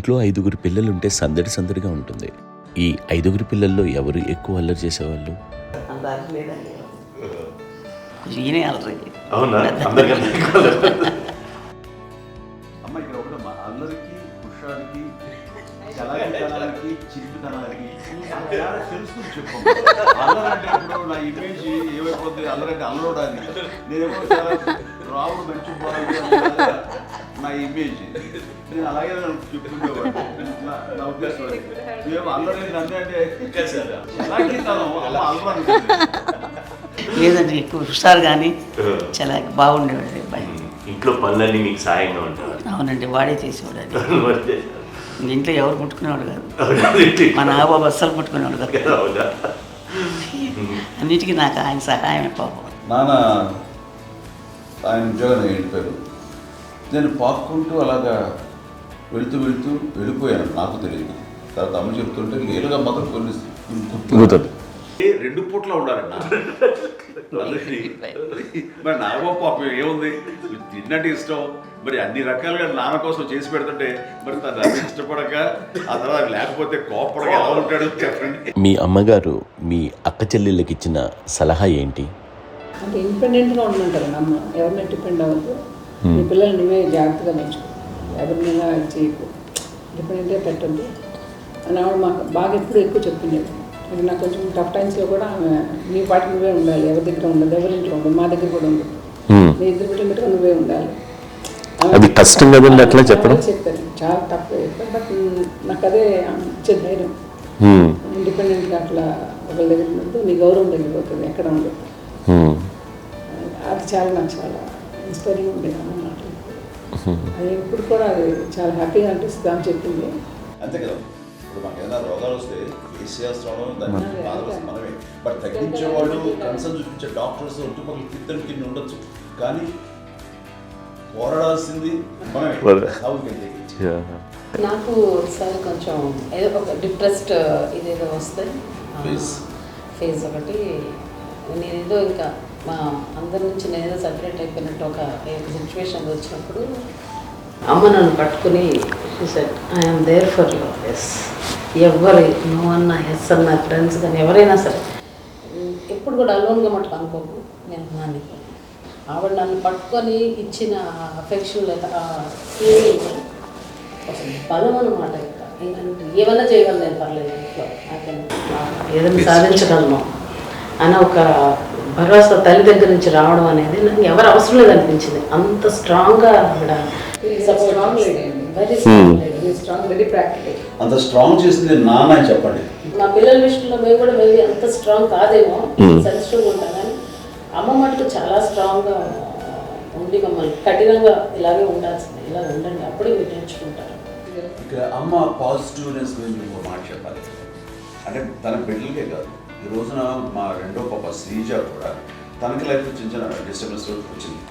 ఇంట్లో 5గురు పిల్లలుంటే సందడి సందడిగా ఉంటుంది. ఈ 5గురు పిల్లల్లో ఎవరు ఎక్కువ అల్లరి చేసేవాళ్ళు? అవునా? అమ్మ ఇక్కడ ఒకటమ్మా, అల్లరికి, హుషారికి, చలాకి, చిరుతనానికి తెలుసుకుని చెప్పమ్మ. అల్లరి అంటే ఇప్పుడు నా ఇమేజ్ ఏమైపోతుంది, అల్లరి అంటే అల్లరోడాన్ని నేనేమో చాలా రావుడు మంచి నా ఇమేజ్, నేను అలాగే చెప్పుకునేవాడు. నా ఉద్దేశం నువ్వేమో అల్లరి అంతే అంటే చలాకి తనం అల్లరి లేదండి, ఎక్కువ హుషారు కానీ చాలా బాగుండేవాడు అబ్బాయి. ఇంట్లో పనులన్నీ మీకు సాయంగా ఉంటారు? అవునండి, వాడే చేసేవాడు. ఇంట్లో ఎవరు ముట్టుకునేవాడు కాదు, మా నాగబాబు అస్సలు ముట్టుకునేవాడు కాదు. అన్నిటికీ నాకు ఆయన సహాయమే పాపం. నాన్న ఆయన ఉద్యోగాన్ని వెళ్ళిపోయారు. నేను పాక్కుంటూ అలాగా వెళుతూ వెళ్ళిపోయాను, నాకు తెలియదు. తర్వాత అమ్మ చెప్తుంటే లేలుగా మాత్రం కొన్ని గుర్తు 2 పూట్ల ఉండాలండి. మరి నాగబాబు పాపం ఏముంది, తిన్నట్టు ఇష్టం, మరి అన్ని రకాలుగా నాన్న కోసం చేసి పెడుతుంటే మరి తను ఇష్టపడక ఆ తర్వాత లేకపోతే కోపడక ఎలా ఉంటాడు చెప్పండి. మీ అమ్మగారు మీ అక్క చెల్లెళ్ళకి ఇచ్చిన సలహా ఏంటి? అంటే ఇండిపెండెంట్గా ఉండమంటారు అమ్మ, ఎవరిని డిపెండ్ అవ్వద్దు, నీ పిల్లలు నువ్వే జాగ్రత్తగా నేర్చుకో, ఎవరినైనా చేయకు, ఇండిపెండెంట్గా పెట్టద్దు అని ఆవిడ మాకు బాగా ఎప్పుడు ఎక్కువ చెప్పిండేది. అంటే నాకు కొంచెం టఫ్ టైమ్స్లో కూడా ఆమె నీ పాటి నువ్వే ఉండాలి, ఎవరి దగ్గర ఉండదు, ఎవరి ఇంట్లో ఉండదు, మా దగ్గర కూడా ఉండదు, నీ ఇద్దరు పెట్టినట్టుగా నువ్వే ఉండాలి. అది కష్టం కదండి అట్లా చెప్పడం? చెప్పాను, చాలా తక్కువ చెప్పాను, బట్ నాకు అదే ఇచ్చే ధైర్యం. ఇండిపెండెంట్గా అట్లా ఒకరి దగ్గర ఉండదు, నీ గౌరవం తగ్గిపోతుంది, ఎక్కడ ఉండదు. అది చాలా నాకు చాలా ఇన్స్పైరింగ్ ఉండేది అన్నమాట. అది ఇప్పుడు కూడా అది చాలా హ్యాపీగా అనిపిస్తుంది అని చెప్పింది. అంతే కదా, ఇప్పుడు మాకు ఏదైనా రోగాలు వస్తే ఫేస్ చేస్తాము, దాన్ని బాధపడుతుంది మనమే. బట్ తగ్గించేవాళ్ళు, కన్సర్న్ చూపించే డాక్టర్స్ ఒట్టుపక్కల తిత్తలు కింద ఉండొచ్చు, కానీ పోరాడాల్సింది మనమే. నాకు సార్ కొంచెం ఏదో ఒక డిప్రెస్డ్ ఇదేదో వస్తే ఫేజ్ ఒకటి, నేనేదో ఇంకా మా అందరి నుంచి నేనేదో సపరేట్ అయిపోయినట్టు ఒక సిచ్యువేషన్ వచ్చినప్పుడు అమ్మ నన్ను పట్టుకుని said I'm there for your yes, ఎవరు నో అన్న ఎస్ అన్న ఫ్రెండ్స్ కానీ ఎవరైనా సరే ఎప్పుడు కూడా అలోన్గా మటుకు అనుకోకు, నేను నాని. ఆవిడ నన్ను పట్టుకొని ఇచ్చిన అఫెక్షన్ లేదా ఫీలింగ్ బలం అన్నమాట. ఇంకా ఏమైనా చేయగలను నేను, పర్లేదు ఇంట్లో ఏదైనా సాధించగలను అని ఒక భరోసా తల్లి దగ్గర నుంచి రావడం అనేది నాకు ఎవరు అవసరం లేదు అనిపించింది. అంత స్ట్రాంగ్గా ఆవిడ అంత స్ట్రాంగ్ చేసింది నాన్న అని చెప్పండి. మా పిల్లల విషయంలో మేము కూడా మేబీ అంత స్ట్రాంగ్ కాదేమో, సెన్సిటివ్గా ఉంటాం, కానీ అమ్మ మటుకు చాలా స్ట్రాంగ్గా ఉండి మమ్మల్ని కఠినంగా ఇలాగే ఉండాల్సింది, ఇలా ఉండండి అప్పుడే మీరు నేర్చుకుంటారు. ఇక్కడ అమ్మ పాజిటివ్నెస్ గురించి ఒక మాట చెప్పాలి. అంటే తన బిడ్డలకే కాదు, ఈ రోజున మా రెండో పాప శ్రీజ కూడా తనకి లైఫ్ చిన్న డిస్టర్బెన్స్ వచ్చింది.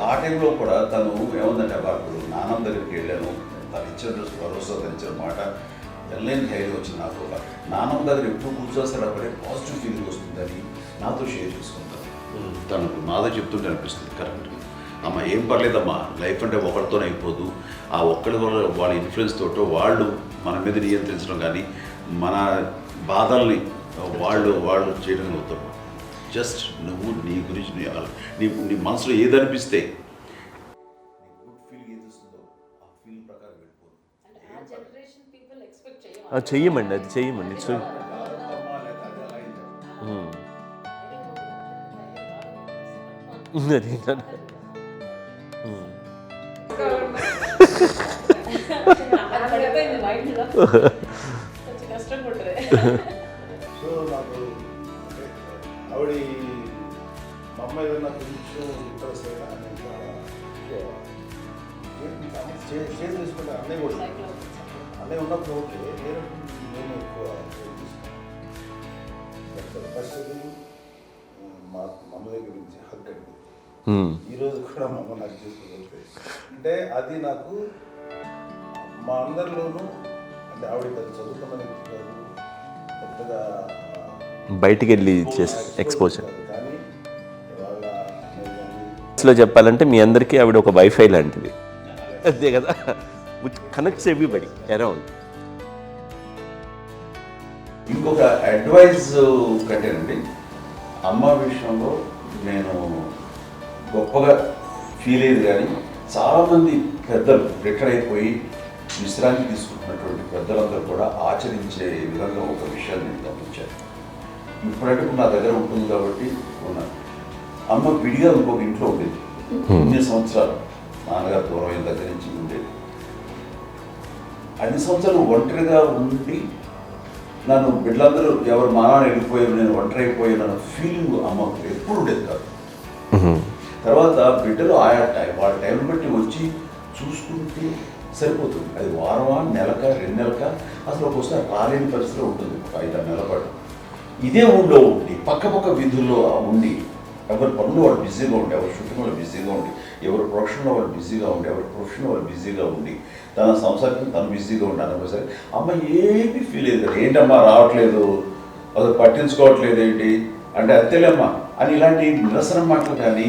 ఆ టైంలో కూడా తను ఏముందంటే అప్పుడు నాన్నమ్మ దగ్గరికి వెళ్ళాను, తను ఇచ్చిన భరోసా, తను ఇచ్చిన మాట వెళ్ళలేని ధైర్యం వచ్చింది నాకు కూడా. నాన్నమ్మ దగ్గర ఎప్పుడు కూర్చోస్తాడు అప్పుడే పాజిటివ్ ఫీలింగ్ వస్తుందని నాతో షేర్ చేసుకుంటాను. తనకు నాతో చెప్తుంటే అనిపిస్తుంది కరెక్ట్గా, అమ్మ ఏం పర్లేదమ్మా, లైఫ్ అంటే ఒకరితోనే అయిపోదు, ఆ ఒక్కరి వల్ల వాళ్ళ ఇన్ఫ్లుయెన్స్ తోటో వాళ్ళు మన మీద నియంత్రించడం కానీ మన బాధల్ని వాళ్ళు చేయడం అవుతారు. జస్ట్ నువ్వు నీ గురించి నీ మనసులో ఏదనిపిస్తే గుడ్ ఫీల్ ఏది వస్తుందో ఆ ఫీల్ ప్రకారం వెళ్ళిపోదు. చెయ్యమండి, అది చెయ్యమండి. సో నాకు ఆవిడ మా అమ్మాయి ఏదన్నా కొంచెం ఇంట్రెస్ట్ అయినా షేర్ చేసుకుంటే అన్నయ్య కూడా అన్నయ్య ఉన్నప్పుడు ఓకే, నేను ఎక్కువ ఫస్ట్ మా అమ్మ దగ్గర నుంచి హక్ అండి. ఈరోజు కూడా మా అమ్మ నాకు చేసుకుంటే అంటే అది నాకు మా అందరిలోనూ, అంటే ఆవిడ పెద్ద చదువుకున్న వ్యక్తి కాదు, పెద్దగా బయటికి వెళ్ళి ఎక్స్పోజర్. కానీ చెప్పాలంటే మీ అందరికీ ఆవిడ ఒక వైఫై లాంటిది, అంతే కదా. Which connects everybody around. ఇంకొక అడ్వైజ్ కట్టేనండి, అమ్మ విషయంలో నేను గొప్పగా ఫీల్ అయ్యేది కానీ చాలామంది పెద్దలు రిటైర్ అయిపోయి విశ్రాంతి తీసుకుంటున్నటువంటి పెద్దలందరూ కూడా ఆచరించే విధంగా ఒక విషయాన్ని నేను గమనించాను. ఇప్పుడంటే నా దగ్గర ఉంటుంది కాబట్టి ఉన్నాను. అమ్మ విడిగా ఇంకొక ఇంట్లో ఉండేది, ఇన్ని సంవత్సరాలు నాన్నగారు దూరం అయిన దగ్గర నుంచి ఉండేది. అన్ని సంవత్సరాలు ఒంటరిగా ఉండి నన్ను బిడ్డలందరూ ఎవరు మా నాన్న వెళ్ళిపోయారు, నేను ఒంటరి అయిపోయాను అన్న ఫీలింగ్ అమ్మకు ఎప్పుడు ఉండేది కాదు. తర్వాత బిడ్డలు వాళ్ళ టైం బట్టి వచ్చి చూసుకుంటే సరిపోతుంది. అది వారమా, నెలక, 2 నెలక, అసలు ఒకసారి రాలేని పరిస్థితిలో ఉంటుంది. ఒక 5-6 నెలల పాటు ఇదే ఊళ్ళో ఉండి పక్క విధుల్లో ఉండి ఎవరి పనులు వాళ్ళు బిజీగా ఉండి, ఎవరి షూటింగ్ వాళ్ళు బిజీగా ఉండి, ఎవరి ప్రొఫెషన్లో వాళ్ళు బిజీగా ఉండి, ఎవరి ప్రొఫెషన్ వాళ్ళు బిజీగా ఉండి, తన సంసారం తను బిజీగా ఉండాలి. సరే అమ్మ ఏమీ ఫీల్ అయ్యేది కదా, ఏంటమ్మా రావట్లేదు, అసలు పట్టించుకోవట్లేదు ఏంటి అంటే అంతేలేమ్మా అని ఇలాంటి నిరసన మాటలు కానీ,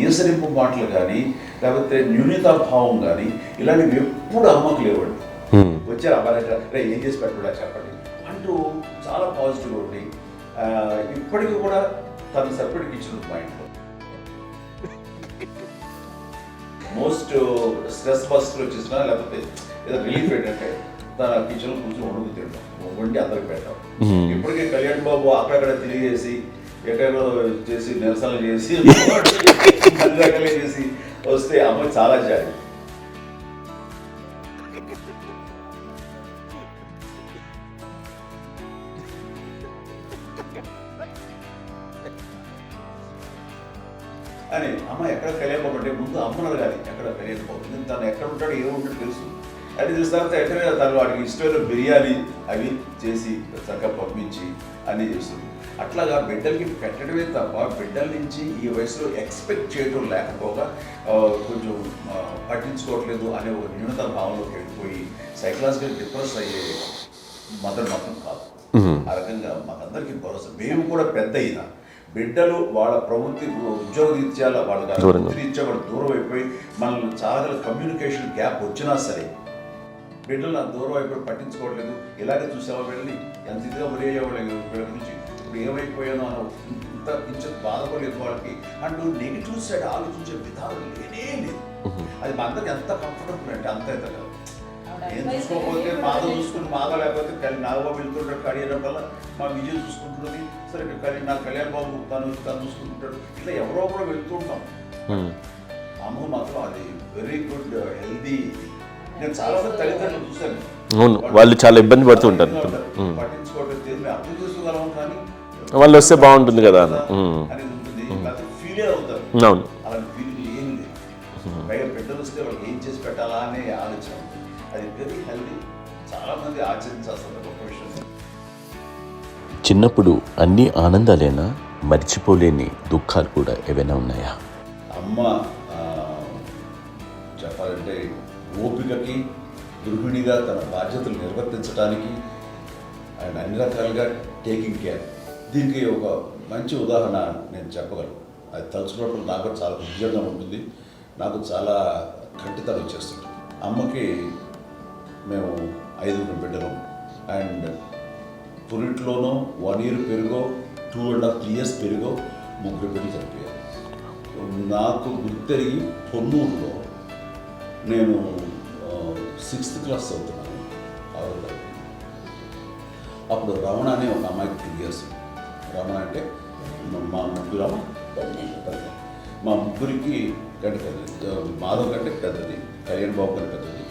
ఈసరింపు మాటలు కానీ, లేకపోతే న్యూనతాభావం కానీ ఇలాంటివి ఎప్పుడు అమ్మకు లేవండి. వచ్చారు అబ్బాయి ఏం చేసి పెట్టడా చెప్పండి అంటూ చాలా పాజిటివ్గా ఉండి ఇప్పటికీ కూడా తను సపరేట్ కిచెన్ ఉంది మా ఇంట్లో. మోస్ట్ స్ట్రెస్ బస్టర్ వచ్చేసినా లేకపోతే ఏదో రిలీఫ్ ఏంటంటే తన కిచెన్లో కొంచెం వండుకు తింటాం, వండి అందరికి పెట్టాం. ఇప్పటికే కళ్యాణ్ బాబు అక్కడక్కడ తిరిగేసి ఎక్కడో చేసి నిరసనలు చేసి అన్ని రకాలే చేసి వస్తే అమ్మ చాలా జాలి. అని అమ్మ ఎక్కడ కళ్యాణ్ బాబు అంటే ముందు అమ్మన్నారు కానీ ఎక్కడ కళ్యాణ్ బాబు తను ఎక్కడ ఉంటాడో ఏముంటాడో తెలుసు. అది తెలిసిన తర్వాత ఎక్కడ తను వాడికి ఇష్టమైన బిర్యానీ అవి చేసి చక్కగా పంపించి అన్నీ చేస్తుంది. అట్లాగా బిడ్డలకి పెట్టడమే తప్ప బిడ్డల నుంచి ఈ వయసులో ఎక్స్పెక్ట్ చేయడం లేకపోగా కొంచెం పట్టించుకోవట్లేదు అనే ఒక న్యూనత భావంలోకి వెళ్ళిపోయి సైకలాజికల్ డిప్రెస్ అయ్యే మదర్ మాత్రం కాదు. ఆ రకంగా మాకందరికీ భరోసా. మేము కూడా పెద్ద అయినా బిడ్డలు వాళ్ళ ప్రవృత్తి ఉద్యోగ రీత్యా వాళ్ళ రీత్యా వాళ్ళు దూరం అయిపోయి మనల్ని చాలా కమ్యూనికేషన్ గ్యాప్ వచ్చినా సరే బిడ్డలు నాకు దూరం అయిపోయి పట్టించుకోవట్లేదు. ఇలాగే చూసేవా బిడ్డని ఎంత ఇదిగా ఒరేయేవాళ్ళు వీళ్ళ గురించి ఇప్పుడు ఏమైపోయానో అని ఇంత కొంచెం బాధపడలేదు వాళ్ళకి అంటూ నెగిటివ్ సైడ్ ఆలోచించే విధానం లేనే లేదు. అది మా అందరికి ఎంత కంఫర్టబుల్ అంటే అంత అయితే కదా. ఏం చూసుకోకపోతే మాధ చూసుకుని మాధ లేకపోతే నాగబాబు వెళ్తుంటాడు కళ్యాణం వల్ల మా విజయ్ చూసుకుంటున్నది సరే నా కళ్యాణ్ బాబు తను చూసుకుంటుంటాడు. ఇట్లా ఎవరో కూడా వెళ్తుంటాం. అమ్మ మాత్రం అది వెరీ గుడ్ హెల్దీ. నేను చాలా మంది తల్లిదండ్రులు చూశాను, వాళ్ళు చాలా ఇబ్బంది పడుతుంటారు, పట్టించుకోవడం మేము అర్థం చేసుకోగలం కానీ వాళ్ళు వస్తే బాగుంటుంది కదా అనేది ఉంటుంది. ఫీల్ అవుతారు. అవును, అలాంటి ఫీలింగ్ ఏం లేదు. పైగా బిడ్డలు వస్తే వాళ్ళకి ఏం చేసి పెట్టాలా అనే ఆలోచన ఉంటుంది. అది వెరీ హెల్దీ. చాలా మంది ఆచరించాల్సిన గొప్ప విషయం. చిన్నప్పుడు అన్ని ఆనందాలేనా, మర్చిపోలేని దుఃఖాలు కూడా ఏవైనా ఉన్నాయా? అమ్మ చెప్పాలంటే ఓపికకి, గృహిణిగా తన బాధ్యతలు నిర్వర్తించడానికి అండ్ అన్ని రకాలుగా టేకింగ్ కేర్, దీనికి ఒక మంచి ఉదాహరణ నేను చెప్పగలను. అది తలుచుకున్నప్పుడు నాకు చాలా ఉద్యోగం ఉంటుంది, నాకు చాలా ఖండితలు వచ్చేస్తుంది. అమ్మకి మేము 5 బిడ్డలు అండ్ పురిట్లోనూ 1 year పెరుగో 2.5 years పెరుగో 3 బిడ్డలు చనిపోయారు. నాకు గుర్తెరిగి పొన్నూరులో నేను 6th class చదువుతున్నాను, 6వ తరగతి. అప్పుడు రమణ అనే ఒక అమ్మాయికి 2 years. రమణ అంటే మా ముగ్గురికి కంటే పెద్దది, మాధవ్ కంటే పెద్దది, కళ్యాణ్ బాబు కంటే పెద్దది,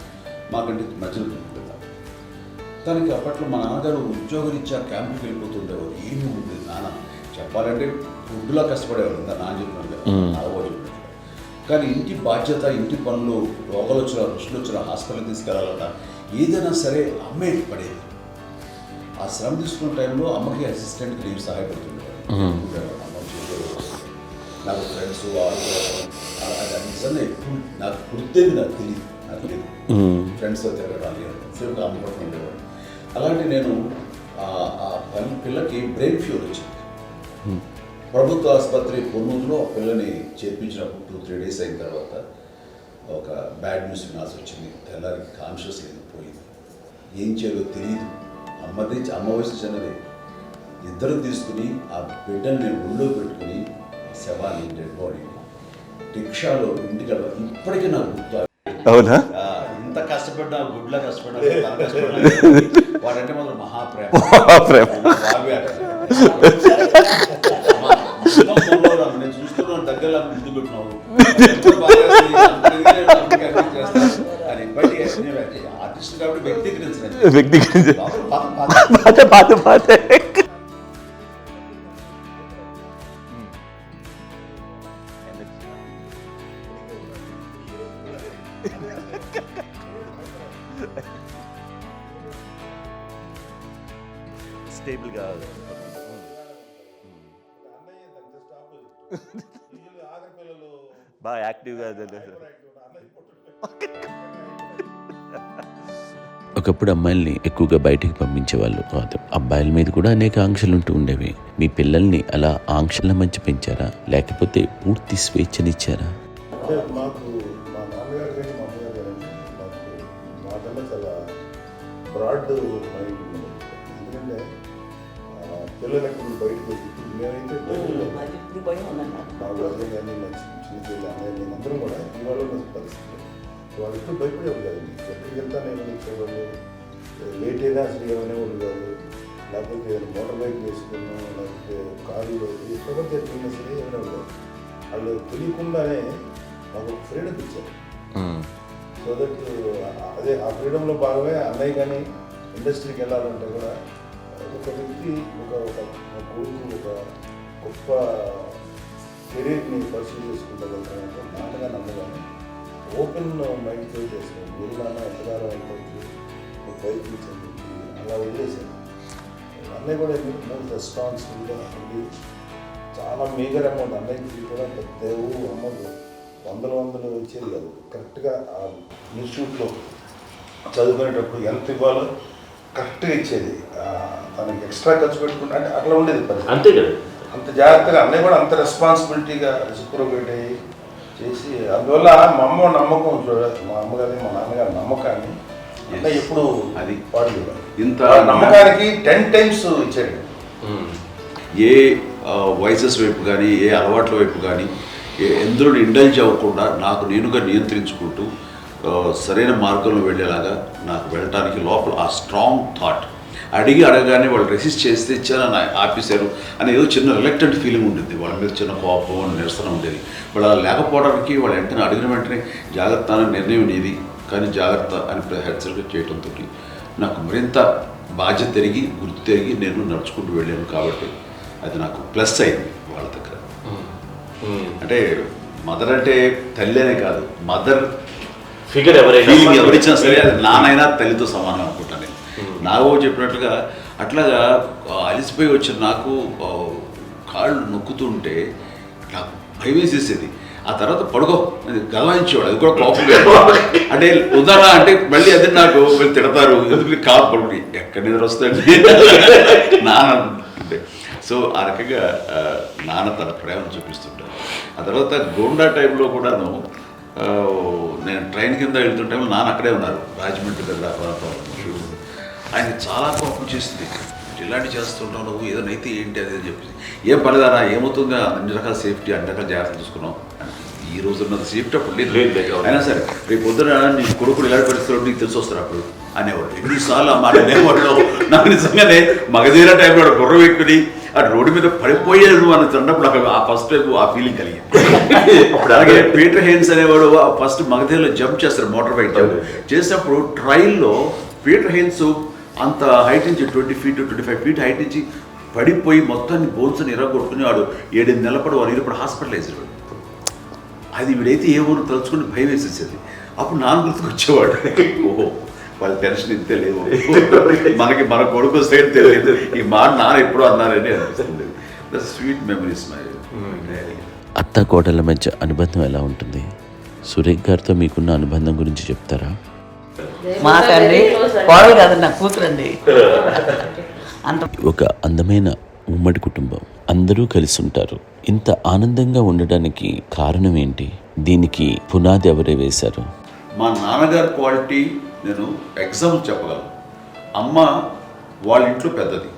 మాకంటే మధ్యలో పెద్ద. తనకి అప్పట్లో మా నాన్నగారు ఉద్యోగరీత్యా క్యాంపుకి వెళ్ళిపోతుండేవారు. ఏమీ ఉండేది నాన్న చెప్పాలంటే ఫుడ్లా కష్టపడేవారు. నాన్న చెప్పినాడు కదా, నాగబాబు చెప్పినట్టు. కానీ ఇంటి బాధ్యత, ఇంటి పనులు, రోగాలు వచ్చినా రుచులు వచ్చినా హాస్పిటల్కి తీసుకెళ్ళాలన్నా ఏదైనా సరే అమ్మే పడేది. ఆ శ్రమ తీసుకున్న టైంలో అమ్మకి అసిస్టెంట్కి నేను సహాయపడుతుండేవాడు. నాకు ఫ్రెండ్స్ అది నిజంగా ఎప్పుడు నాకు గుర్తేది, నాకు తెలియదు, నాకు లేదు ఫ్రెండ్స్తో తిరగడాలి సేపు అమ్మపడుతూ ఉండేవాడు. అలాంటి నేను ఆ పిల్లకి బ్రెయిన్ ఫ్యూర్ వచ్చింది. ప్రభుత్వ ఆసుపత్రి పొన్నూరులో ఆ పిల్లని చేర్పించినప్పుడు 2-3 days అయిన తర్వాత ఒక బ్యాడ్ న్యూస్ వినాల్సి వచ్చింది. తెల్లారికి కాన్షియస్ లేదు, పోయింది. ఏం చేయాలో తెలియదు. అమ్మ వయసు చిన్నది. ఇద్దరు తీసుకుని ఆ బిడ్డను నేను ఒళ్ళో పెట్టుకుని శవాన్ని, డెడ్ బాడీని రిక్షాలో ఇంటికి ఇప్పటికీ నాకు గుర్తు. అవునా? ఇంత కష్టపడ్డా, గుడ్లా కష్టపడ్డా, వాడంటే మాత్రం మహాప్రేమ. నేను చూస్తున్నాను, దగ్గరలో ముందు పెట్టినావు అని. బట్ ఆర్టిస్ట్ కాబట్టి వ్యక్తీకరించిన స్టేబుల్ గా బాగా యాక్టివ్గా ఒకప్పుడు అమ్మాయిల్ని ఎక్కువగా బయటికి పంపించేవాళ్ళు కాదు. అబ్బాయిల మీద కూడా అనేక ఆంక్షలు ఉంటూ ఉండేవి. మీ పిల్లల్ని అలా ఆంక్షల మధ్య పెంచారా, లేకపోతే పూర్తి స్వేచ్ఛనిచ్చారా? అంటే మాకు మా నాన్నగారు కానీ మా అమ్మగారు కానీ మాకు మాకన్నా చాలా బ్రాడ్ మైండ్ ఉంది. ఎందుకంటే పిల్లలకు బయటకు మేమైతే మా వదిలే కానీ మా చిన్న పిల్లలు అన్నయ్య నేను అందరం కూడా ఇవాళ ఉన్న పరిస్థితి. వాళ్ళు ఎప్పుడు భయపడేవాళ్ళు కాదండి. ఎక్కడికి వెళ్తా ఏమైనా ఇచ్చేవాళ్ళు, లేట్ అయినా అసలు ఏమనేవాళ్ళు కాదు. లేకపోతే మోటార్ బైక్ వేసుకున్నా, లేకపోతే కారులో ఎక్కడ జరిగినా సరే ఏమనేవాళ్ళు కాదు. వాళ్ళు తెలియకుండానే మాకు ఫ్రీడమ్ ఇచ్చారు. సో దట్ అదే ఆ ఫ్రీడంలో భాగమే అన్నయ్య కానీ ఇండస్ట్రీకి వెళ్ళాలంటే కూడా ఒక వ్యక్తి ఒక కొడుకు ఒక గొప్ప కెరీర్ని పర్సూ చేసుకుంటారంటే నాన్నగా నమ్మగానే ఓపెన్ మైండ్తో చేస్తాను. వీళ్ళన్నా ఎంతగానో అయిపోతుంది, ప్రయత్నించండి అలా వదిలేసాను. అన్నయ్య కూడా ఎందుకు రెస్పాన్సిబుల్గా ఉండి చాలా మేజర్ అమౌంట్ అన్నయ్యకి కూడా పెద్దవు అమౌంట్ వందలు వచ్చేది కాదు. కరెక్ట్గా ఆ ఇన్స్టిట్యూట్లో చదువుకునేటప్పుడు ఎంత ఇవ్వాలో కరెక్ట్గా ఇచ్చేది. తనకి ఎక్స్ట్రా ఖర్చు పెట్టుకుంటే అంటే అట్లా ఉండేది పరిస్థితి. అంతే కదా, అంత జాగ్రత్తగా అన్నయ్య కూడా అంత రెస్పాన్సిబిలిటీగా రెసిప్రోకేట్ అయ్యి చేసి, అందువల్ల మా అమ్మ నమ్మకం చూడాలి, మా అమ్మగారి మా నాన్నగారి నమ్మకాన్ని అన్నయ్య ఎప్పుడు అది పాడు ఇంత నమ్మకానికి 10 times ఇచ్చాడు. ఏ వాయిసెస్ వైపు కానీ, ఏ అలవాట్ల వైపు కానీ, ఎందులో ఇండల్జ్ అవ్వకుండా నాకు నేనుగా నియంత్రించుకుంటూ సరైన మార్గంలో వెళ్ళేలాగా నాకు వెళ్ళటానికి లోపల ఆ స్ట్రాంగ్ థాట్. అడగగానే వాళ్ళు రెసిస్ట్ చేస్తే ఇచ్చారని ఆపేశారు అని ఏదో చిన్న రిలక్టెంట్ ఫీలింగ్ ఉండేది. వాళ్ళ మీద చిన్న కోపం, నిరసన ఉండేది. వాళ్ళు అలా లేకపోవడానికి వాళ్ళు వెంటనే అడిగిన వెంటనే జాగ్రత్త అనే నిర్ణయం అనేది, కానీ జాగ్రత్త అని హెచ్చరిక చేయడంతో నాకు మరింత బాధ్యత తిరిగి, గుర్తు తిరిగి నేను నడుచుకుంటూ వెళ్ళాను. కాబట్టి అది నాకు ప్లస్ అయింది వాళ్ళ దగ్గర. అంటే మదర్ అంటే తల్లి అనే కాదు, మదర్ ఫిగర్ ఎవరిచ్చినా సరే అది నానైనా తల్లితో సమానం అనుకుంటాను నేను. నాగో చెప్పినట్లుగా అట్లాగా అలిసిపోయి వచ్చిన నాకు కాళ్ళు నొక్కుతుంటే నాకు భయం వేసేసేది. ఆ తర్వాత పడుకో గలవాయించేవాడు, అది కూడా కోపం. అంటే ఉదాహరణ అంటే మళ్ళీ అది నాకు తిడతారు, ఎందుకు కాలు పడుకుని ఎక్కడ నిద్ర వస్తుంది నాన్న అంటే. సో ఆ రకంగా నాన్న తన ప్రేమను చూపిస్తుంటాను. ఆ తర్వాత గోండా టైంలో కూడాను నేను ట్రైన్ కింద వెళ్తున్న టైంలో నాన్న అక్కడే ఉన్నారు, రాజమండ్రి దగ్గర ప్రాంతం. ఆయన చాలా కోపం చేసింది, ఇలాంటి చేస్తుంటావు నువ్వు, ఏదైనా అయితే ఏంటి అది అని చెప్పి. ఏం పర్లేదన్నా, ఏమవుతుందా, అన్ని రకాల సేఫ్టీ, అన్ని రకాల జాగ్రత్తలు చూసుకున్నాం. ఈ రోజు ఉన్నది సేఫ్టీ అప్పుడు లేదు. అయినా సరే రేపు పొద్దున నీ కొడుకులు ఇలాంటి పరిస్థితుల్లో నీకు తెలిసి వస్తారు అప్పుడు అనేవాడు. ఎన్నిసార్లు ఆ మాట అనేవాడు. నాకు నిజంగానే మగధీర టైంలో గుర్రం ఎక్కుని ఆ రోడ్డు మీద పడిపోయాడు అని అన్నప్పుడు నాకు ఆ ఫస్ట్ టైం ఆ ఫీలింగ్ కలిగింది. అలాగే పీటర్ హెయిన్స్ అనేవాడు ఫస్ట్ మగధీరలో జంప్ చేస్తారు, మోటార్ బైక్ జంప్ చేసినప్పుడు ట్రైల్లో పీటర్ హెయిన్స్ అంత హైట్ నుంచి 20 feet 25 feet హైట్ నుంచి పడిపోయి మొత్తాన్ని బోన్స్ని ఎరగొట్టుకుని వాడు 7 నెలల పాటు వాడు ఇప్పుడు హాస్పిటలైజ్ అయ్యాడు. అది వీడైతే ఏ ఊరు తలుచుకుని భయం వేసేసేది. అప్పుడు నాన్న గుర్తుకు వచ్చేవాడు, ఓహో వాళ్ళ టెన్షన్ ఇంతే లేవు, మనకి మన కొడుకు సైడ్ తెలియదు, ఈ మాట నాన్న ఎప్పుడూ అన్నారని అనిపిస్తుంది. Sweet memories my. అత్త కోడళ్ళ మధ్య అనుబంధం ఎలా ఉంటుంది? సురేఖ్ గారితో మీకున్న అనుబంధం గురించి చెప్తారా? మాకండి కోడలు కాదండి, నా కూతురండి. అంత ఒక అందమైన ఉమ్మడి కుటుంబం, అందరూ కలిసి ఉంటారు. ఇంత ఆనందంగా ఉండడానికి కారణం ఏంటి? దీనికి పునాది ఎవరే వేశారు? మా నాన్నగారి క్వాలిటీ నేను ఎగ్జాంపుల్ చెప్పగలను. అమ్మ వాళ్ళ ఇంట్లో పెద్దది.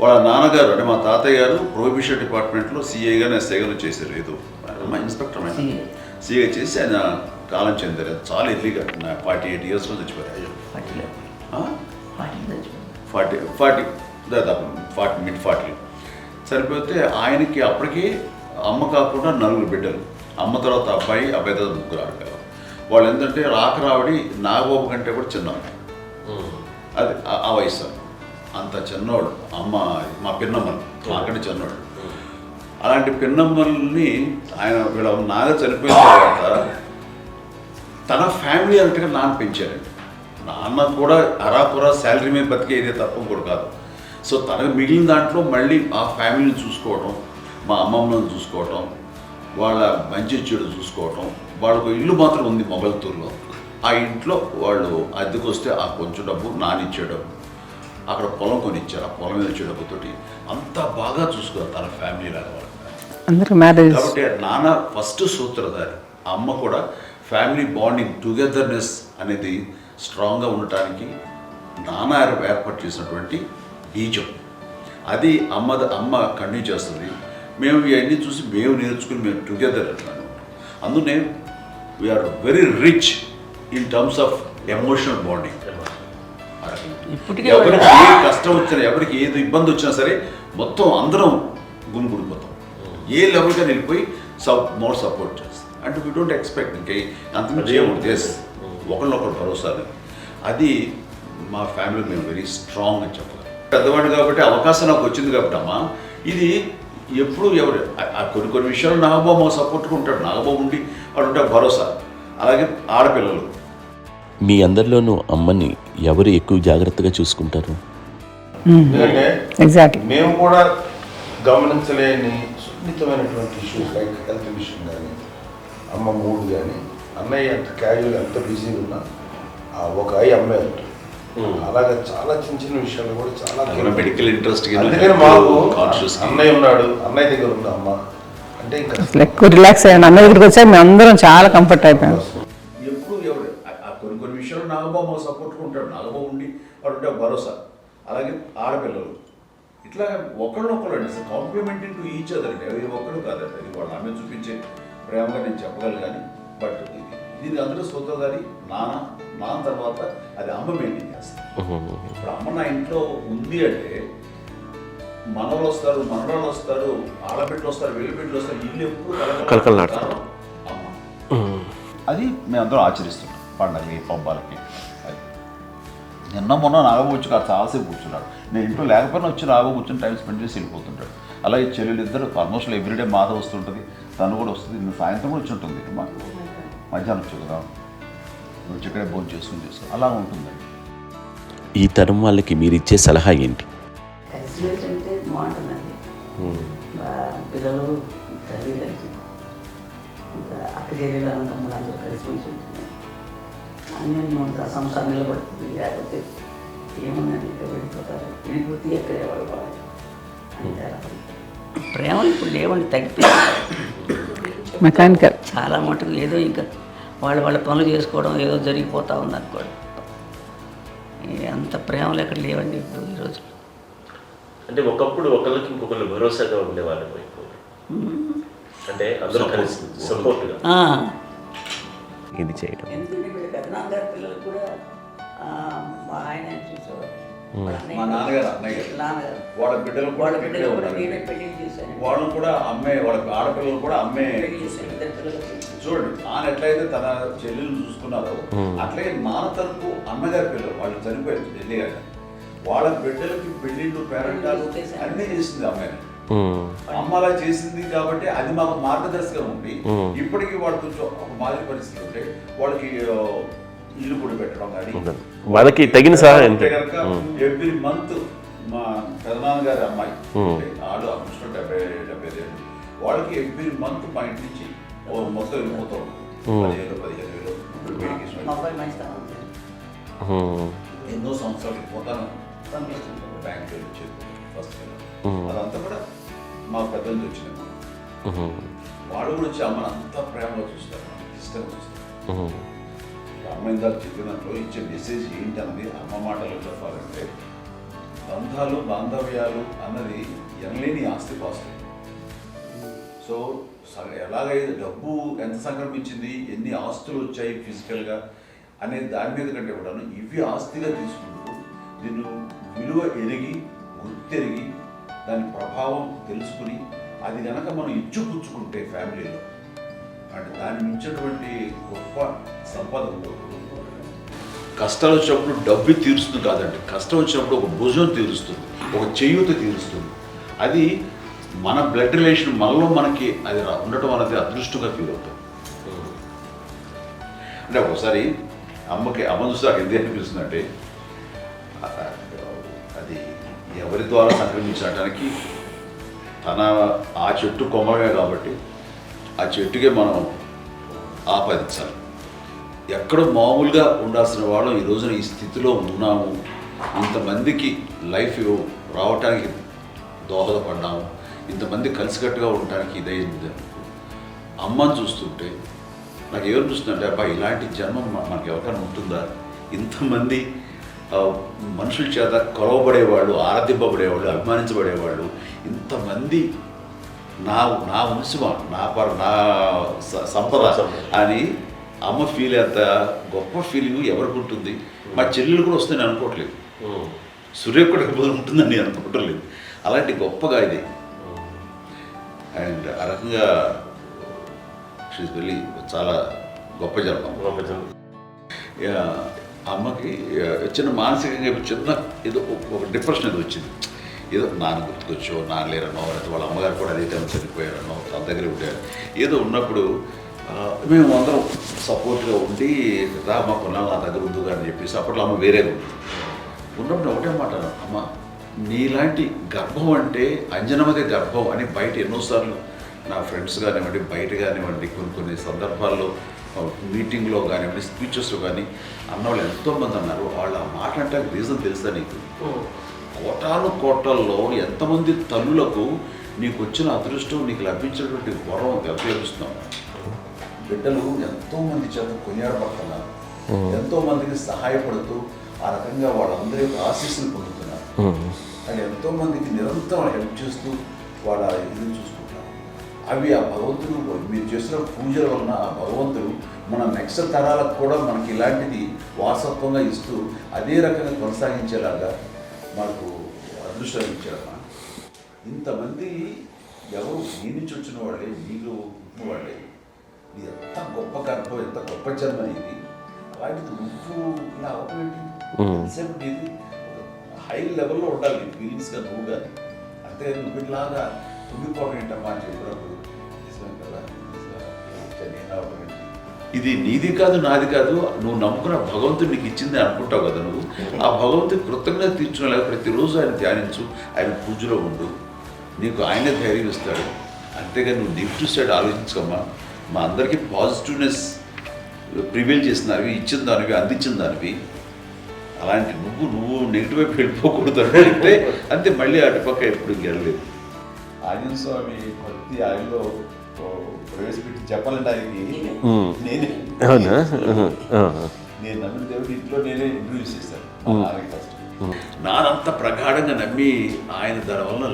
వాళ్ళ నాన్నగారు అంటే మా తాతయ్య గారు ప్రొహిబిషన్ డిపార్ట్మెంట్లో సిఐ గారు ఎస్ఐ గారు చేశారు. ఏదో మా ఇన్స్పెక్టర్ ఆయన సిఐ చేసి ఆయన కాలం చెందారు. చాలా ఎర్లీగా 48 ఇయర్స్లో చచ్చిపోయారు. 40 దాదాపు 40 సరిపోతే ఆయనకి అప్పటికి అమ్మ కాకుండా 4 బిడ్డలు. అమ్మ తర్వాత అబ్బాయి తర్వాత 3 ఆడపిల్లలు. వాళ్ళు ఏంటంటే రాకరావడి నాగబాబు కంటే కూడా చిన్నవాడు. అది ఆ వయసు అంత చిన్నవాడు. అమ్మ మా పిన్నమ్మలు మాకంటే చిన్నవాడు. అలాంటి పిన్నమ్మల్ని ఆయన వీళ్ళ నాగ చనిపోయిన తర్వాత తన ఫ్యామిలీ అంతగా నాన్న పెంచారండి. నాన్న కూడా అరాకురా శాలరీ మీద బతికేదే తప్ప కూడా కాదు. సో తనకు మిగిలిన దాంట్లో మళ్ళీ ఆ ఫ్యామిలీని చూసుకోవటం, మా అమ్మమ్మలను చూసుకోవటం, వాళ్ళ మంచి చెడు చూసుకోవటం. వాళ్ళకు ఇల్లు మాత్రం ఉంది మొగల్తూరులో. ఆ ఇంట్లో వాళ్ళు అద్దెకు వస్తే ఆ కొంచెం డబ్బు నానిచ్చే డబ్బు, అక్కడ పొలం కొనిచ్చారు. ఆ పొలం మీద వచ్చే డబ్బుతోటి అంతా బాగా చూసుకోరు తన ఫ్యామిలీ లాగా వాళ్ళు. కాబట్టి నాన్న ఫస్ట్ సూత్రధారి. అమ్మ కూడా ఫ్యామిలీ బాండింగ్ టుగెదర్నెస్ అనేది స్ట్రాంగ్గా ఉండటానికి నాన్న ఏర్పాటు చేసినటువంటి బీజం అది అమ్మ కంటిన్యూ చేస్తుంది. మేము ఇవన్నీ చూసి మేము నేర్చుకుని మేము టుగెదర్ అంటున్నాను. అందునే we are very rich in terms of emotional bonding. ఎవరికి ఏ కష్టం వచ్చినా, ఎవరికి ఏది ఇబ్బంది వచ్చినా సరే మొత్తం అందరం గుమిగూడిపోతాం. ఏ లెవెల్గా వెళ్ళిపోయి మోర్ సపోర్ట్ చేస్తాం. అంటే వీ డోంట్ ఎక్స్పెక్ట్ ఇంకే అంతకుమించి ఏముంది. ఎస్ ఒకరినొకరు భరోసా. అది మా ఫ్యామిలీ మేము వెరీ స్ట్రాంగ్ అని చెప్పాలి. పెద్దవాడు కాబట్టి అవకాశం నాకు వచ్చింది కాబట్టి అమ్మ ఇది ఎప్పుడు ఎవరు కొన్ని విషయాలు నాగబాబు సపోర్ట్గా ఉంటాడు. నాగబాబు ఉండి వాడు ఉంటే భరోసా. అలాగే ఆడపిల్లలు. మీ అందరిలోనూ అమ్మని ఎవరు ఎక్కువ జాగ్రత్తగా చూసుకుంటారు? ఎందుకంటే మేము కూడా గమనించలేని సున్నితమైనటువంటి ఇష్యూస్ లైక్ హెల్త్ విషయం కానీ, అమ్మ మూడు కానీ, అన్నయ్య ఎంత క్యాజువల్ ఎంత బిజీగా ఉన్నా ఒక అమ్మాయి ఉంటుంది. అలాగే చాలా చిన్న చిన్న విషయాలు కూడా చాలా మెడికల్ ఇంట్రెస్ట్. అందుకని మాకు అన్నయ్య ఉన్నాడు, అన్నయ్య దగ్గర ఉంది అమ్మ అంటే ఇంకా ఎక్కువ రిలాక్స్ అయ్యాను. అన్న దగ్గరికి వచ్చాక మేము అందరం చాలా కంఫర్ట్ అయిపోయాం. ఎప్పుడు ఎవరు కొన్ని విషయాలు నాగబాబు సపోర్ట్గా ఉంటాడు. నాగబాబు ఉండి వాడు ఉంటే భరోసా. అలాగే ఆడపిల్లలు ఇట్లా ఒకళ్ళొకళ్ళు అండి. కాంప్లిమెంటింగ్ టు ఈచ్ అదర్ అండి. అవి ఒక్కరు కాదండి. అది వాళ్ళు ఆమె చూపించే ప్రేమగా నేను చెప్పగలను. కానీ బట్ దీని అందరూ సూత్రధారి నాన్న తర్వాత అది అమ్మ మెయింటైన్ చేస్తారు. ఇప్పుడు అమ్మ నా ఇంట్లో ఉంది అంటే మనవలు వస్తారు, మనవరాళ్ళు వస్తారు, ఆడబిడ్డలు వస్తారు, వెల్లిబిడ్డలు వస్తారు. ఇల్లు ఎప్పుడు కలకలాడతారు అమ్మ. అది మేమందరం ఆచరిస్తున్నాం పండగకి, పబ్బాలకి. అది నిన్న మొన్న నాగబాబు వచ్చి చాలాసేపు కూర్చున్నాడు. నేను ఇంట్లో లేకపోయినా వచ్చి నాగబాబు కూర్చొని టైం స్పెండ్ చేసి వెళ్ళిపోతుంటాడు. అలాగే చెల్లెలు ఇద్దరు ఆల్మోస్ట్ ఎవ్రీడే మాత వస్తుంటుంది, తను కూడా వస్తుంది. నిన్న సాయంత్రం కూడా వచ్చి ఉంటుంది. మధ్యాహ్నం వచ్చి కదా వచ్చి ఇక్కడే భోజనం చేసుకుని అలా ఉంటుందండి. ఈ తరం వాళ్ళకి మీరు ఇచ్చే సలహా ఏంటి? కలిసి అంటే బాగుంటుందండి. పిల్లలు తల్లి కలిసి ఇంకా అక్క చెల్లెలు తమ్ముడు అందరూ కలిసి ఉంటుంది. అన్నీ సంసారం నిలబడుతుంది. లేకపోతే ఏముందండి ఇక్కడ వెళ్ళిపోతారు. వెళ్ళిపోతే ఎక్కడ ఎవరు పోవాలి అంటే ప్రేమలు ఇప్పుడు లేవండి, తగ్గిపోయింది. మెకానికల్ చాలా మటుకు ఏదో ఇంకా వాళ్ళ పనులు చేసుకోవడం ఏదో జరిగిపోతూ ఉంది అనుకోండి. అంత ప్రేమలు ఎక్కడ లేవండి ఇప్పుడు ఈ రోజు. అంటే ఒకప్పుడు ఒకళ్ళకి ఇంకొకళ్ళు భరోసాగా ఉండేవాళ్ళు. అంటే అందరూ కలిసి సపోర్ట్గా ఇది చేయడం. ఎందుకంటే వీళ్ళ పెద్దనాన్నగారి పిల్లలు కూడా ఆయన చూసేవారు. మా నాన్నగారు అన్నయ్య నాన్నగారు వాళ్ళ బిడ్డలు వాళ్ళ బిడ్డలు కూడా నేనే పెళ్లి చేశాను. వాళ్ళు కూడా అమ్మే, వాళ్ళ ఆడపిల్లలు కూడా అమ్మే చూడండి. నాన్న ఎట్లయితే తన చెల్లెలు చూసుకున్నారో అట్లే నాన్న తరపు అమ్మగారి పిల్లలు వాళ్ళు చనిపోయారు వెళ్ళాక వాళ్ళ బిడ్డలకి పెళ్లిళ్ళు, పేరెంటాలు అన్నీ చేసింది అమ్మాయిని. అమ్మ అలా చేసింది కాబట్టి అది మాకు మార్గదర్శకం ఉంది. ఇప్పటికీ వాళ్ళు కొంచెం ఒక మాదిరి పరిస్థితి ఉంటే వాళ్ళకి ఇల్లు కూడా పెట్టడం కానీ వాళ్ళకి తగిన సహాయం కనుక ఎవ్రీ మంత్ మా పెదనాన్నగారి అమ్మాయి వాళ్ళు ఆల్మోస్ట్ 70 ఏళ్ళు వాళ్ళకి ఎవ్రీ మంత్ మా ఇంటి నుంచి మొత్తం వెళ్ళిపోతాం 10,000-15,000 ఎన్నో సంవత్సరాలు పోతాను బ్యాంక్ వచ్చేది. ఫస్ట్ అదంతా కూడా మా పెద్దలతో వచ్చినాయి. వాళ్ళు కూడా వచ్చి అమ్మని అంతా ప్రేమగా చూస్తారు, ఇష్టంగా చూస్తారు. అమ్మ ఇందాక చెప్పినట్లు ఇచ్చే మెసేజ్ ఏంటి అన్నది అమ్మ మాటలో చెప్పాలంటే, బంధాలు బాంధవ్యాలు అన్నది ఎనలేని ఆస్తి పాస్తులు. సో ఎలాగైతే డబ్బు ఎంత సంక్రమించింది, ఎన్ని ఆస్తులు వచ్చాయి ఫిజికల్గా అనే దాని మీద కంటే కూడా ఇవి ఆస్తిగా తీసుకుంటూ దీన్ని విలువ ఎరిగి గుర్తెరిగి దాని ప్రభావం తెలుసుకుని అది కనుక మనం ఇచ్చుపుచ్చుకుంటే ఫ్యామిలీలో అంటే దాన్ని మించినటువంటి గొప్ప సంపద ఉండదు. కష్టాలు వచ్చినప్పుడు డబ్బు తీరుస్తుంది కాదండి, కష్టం వచ్చినప్పుడు ఒక భుజం తీరుస్తుంది, ఒక చేయూత తీరుస్తుంది. అది మన బ్లడ్ రిలేషన్ మనలో మనకి అది ఉండటం అనేది అదృష్టంగా ఫీల్ అవుతుంది. అంటే ఒకసారి అమ్మ చూస్తే నాకు ఎందుకు అనిపిస్తుందంటే, అది ఎవరి ద్వారా సంక్రమించడానికి తన ఆ చెట్టు కొమ్మమే కాబట్టి ఆ చెట్టుకే మనం ఆపాదించాలి. ఎక్కడో మామూలుగా ఉండాల్సిన వాళ్ళం ఈ రోజున ఈ స్థితిలో ఉన్నాము, ఇంతమందికి లైఫ్ రావటానికి దోహదపడ్డాము, ఇంతమంది కలిసికట్టుగా ఉండటానికి ఇదైంది. అమ్మని చూస్తుంటే నాకు ఏమనిపిస్తుందంటే, అబ్బా ఇలాంటి జన్మం మనకు ఎవరికైనా ఉంటుందా? ఇంతమంది మనుషుల చేత కొలవబడేవాళ్ళు, ఆరాధింపబడేవాళ్ళు, అభిమానించబడేవాళ్ళు, ఇంతమంది నా వంశమా, నా సంపద అని అమ్మ ఫీల్ అంత గొప్ప ఫీలింగ్ ఎవరికి ఉంటుంది? మా చెల్లెలు కూడా వస్తుందని అనుకోవట్లేదు, సూర్య కూడా ఉంటుందని నేను అనుకోవటం లేదు. అలాంటి గొప్పగా ఇది. అండ్ ఆ రకంగా షీస్ వెళ్ళి చాలా గొప్ప జన్మ. అమ్మకి చిన్న మానసికంగా చిన్న ఏదో ఒక డిప్రెషన్ ఏదో వచ్చింది. ఏదో నాన్న గుర్తుకొచ్చో, నాన్న లేరనో, లేకపోతే వాళ్ళ అమ్మగారు కూడా అదే టైం చనిపోయారనో, తన దగ్గర ఉండారు ఏదో ఉన్నప్పుడు మేము అందరం సపోర్ట్గా ఉండి రా మా కొన్నాళ్ళు నా దగ్గర ఉందిగా అని చెప్పేసి అప్పట్లో అమ్మ వేరే ఉన్నప్పుడు ఒకటే మాట, అమ్మ నీలాంటి గర్భం అంటే అంజనమదే గర్భం అని బయట ఎన్నోసార్లు నా ఫ్రెండ్స్ కానివ్వండి, బయట కానివ్వండి, కొన్ని సందర్భాల్లో మీటింగ్లో కానివ్వండి, స్పీచెస్లో కానీ అన్నవాళ్ళు ఎంతోమంది అన్నారు. వాళ్ళు ఆ మాట అంటే రీజన్ తెలుసా నీకు? కోటాల్లో ఎంతమంది తల్లులకు నీకు వచ్చిన అదృష్టం, నీకు లభించినటువంటి గౌరవం ఉపయోగిస్తున్నాం. బిడ్డలు ఎంతోమంది చేత కొనియాడబడుతున్నారు, ఎంతోమందికి సహాయపడుతూ ఆ రకంగా వాళ్ళందరి యొక్క ఆశీస్సులు పొందుతున్నారు. అండ్ ఎంతోమందికి నిరంతరం హెల్ప్ చేస్తూ వాళ్ళ ఇది చూసుకుంటారు. అవి ఆ భగవంతుడు మీరు చేసిన పూజల వలన ఆ భగవంతుడు మన నెక్స్ట్ తరాలకు కూడా మనకి ఇలాంటిది వారసత్వంగా ఇస్తూ అదే రకంగా కొనసాగించేలాగా మనకు అదృష్టాన్ని ఇచ్చారమ్మా. ఇంతమంది ఎవరు నీ నుంచి వచ్చిన వాళ్ళే, నీకు పుట్టిన వాళ్ళే. ఇది ఎంత గొప్ప గర్భం, ఎంత గొప్ప జన్మ ఇది. అలాంటిది నువ్వు ఇలా అవ్వబెట్టి ఎంతసేపు నీది హై లెవెల్లో ఉండాలి నీ ఫీలింగ్స్గా నువ్వు కానీ. అంతే నువ్వు ఇలాగా కుంగిపోవడం ఏంటమ్మా అని చెప్పినప్పుడు నిజమే కదా, ఇది నీది కాదు నాది కాదు, నువ్వు నమ్ముకున్న భగవంతుడు నీకు ఇచ్చింది అనుకుంటావు కదా. నువ్వు ఆ భగవంతుడి కృతజ్ఞత తీర్చుకునే ప్రతిరోజు ఆయన ధ్యానించు, ఆయన పూజలో ఉండు, నీకు ఆయనే ధైర్యం ఇస్తాడు. అంతేగాని నువ్వు నెగిటివ్ సైడ్ ఆలోచించకమ్మా. మా అందరికీ పాజిటివ్నెస్ ప్రివేల్ చేసిన దానివి, ఇచ్చిన దానివి, అందించిన దానివి. అలాంటి నువ్వు నెగిటివ్ వైపు వెళ్ళిపోకూడదు అంటే అంతే, మళ్ళీ అటుపక్క ఎప్పుడు గెలలేదు. ఆంజనేయ స్వామి భక్తి ఆయనలో ప్రవేశపెట్టి చెప్పాలంటే ఆయనకి నేను నమ్మిన దేవుడి ఇంట్లో నేనే ఇంట్రడ్యూస్ చేశాను. ఫస్ట్ నానంత ప్రగాఢంగా నమ్మి ఆయన దాని వలన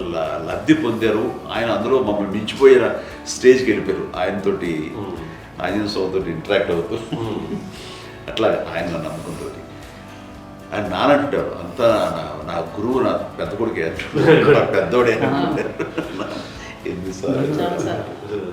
లబ్ధి పొందారు. ఆయన అందులో మమ్మల్ని మించిపోయిన స్టేజ్కి వెళ్ళిపోయారు. ఆయనతోటి ఆంజనేయ స్వామితో ఇంటరాక్ట్ అవుతూ అట్లా ఆయన నన్ను నమ్ముకుంటుంది. ఆయన నానంటారు అంతా నా గురువు, నా పెద్ద కొడుకే, పెద్దోడే ఎన్నిసార్లు